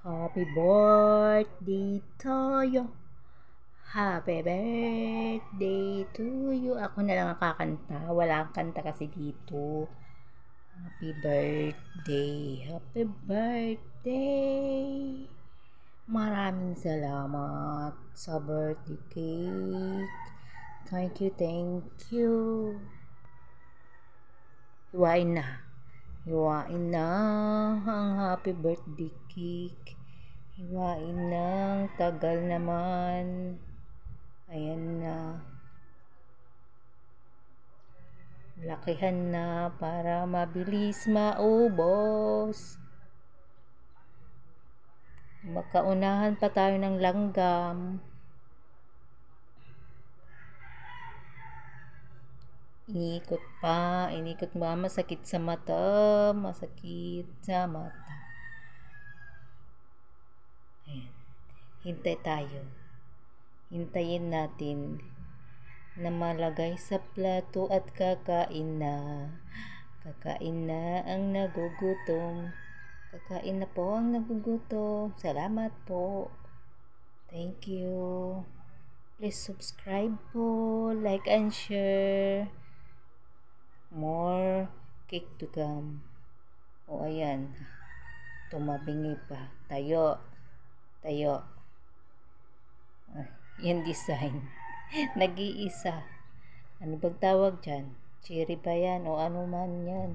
Happy birthday to you. Happy birthday to you. Ako na lang ang kakanta. Wala kang kanta kasi dito. Happy birthday. Happy birthday. Maraming salamat sa birthday cake. Thank you, thank you. Hiwain na. Hiwain na ang happy birthday cake. Hiwain na. Tagal naman. Ayan na. Lakihan na para mabilis maubos. Magkaunahan pa tayo ng langgam. Inikot pa. Inikot mo. Masakit sa mata. Masakit sa mata. Ayan. Hintay tayo. Hintayin natin na malagay sa plato at kakain na. Kakain na ang nagugutom. Kakain na po ang nagugutom. Salamat po. Thank you. Please subscribe po, like and share. More cake to come. O ayan. Tumabingi pa. Tayo. Tayo. Yan design. Nag-iisa. Ano bang tawag dyan? Cherry ba yan? O ano man yan?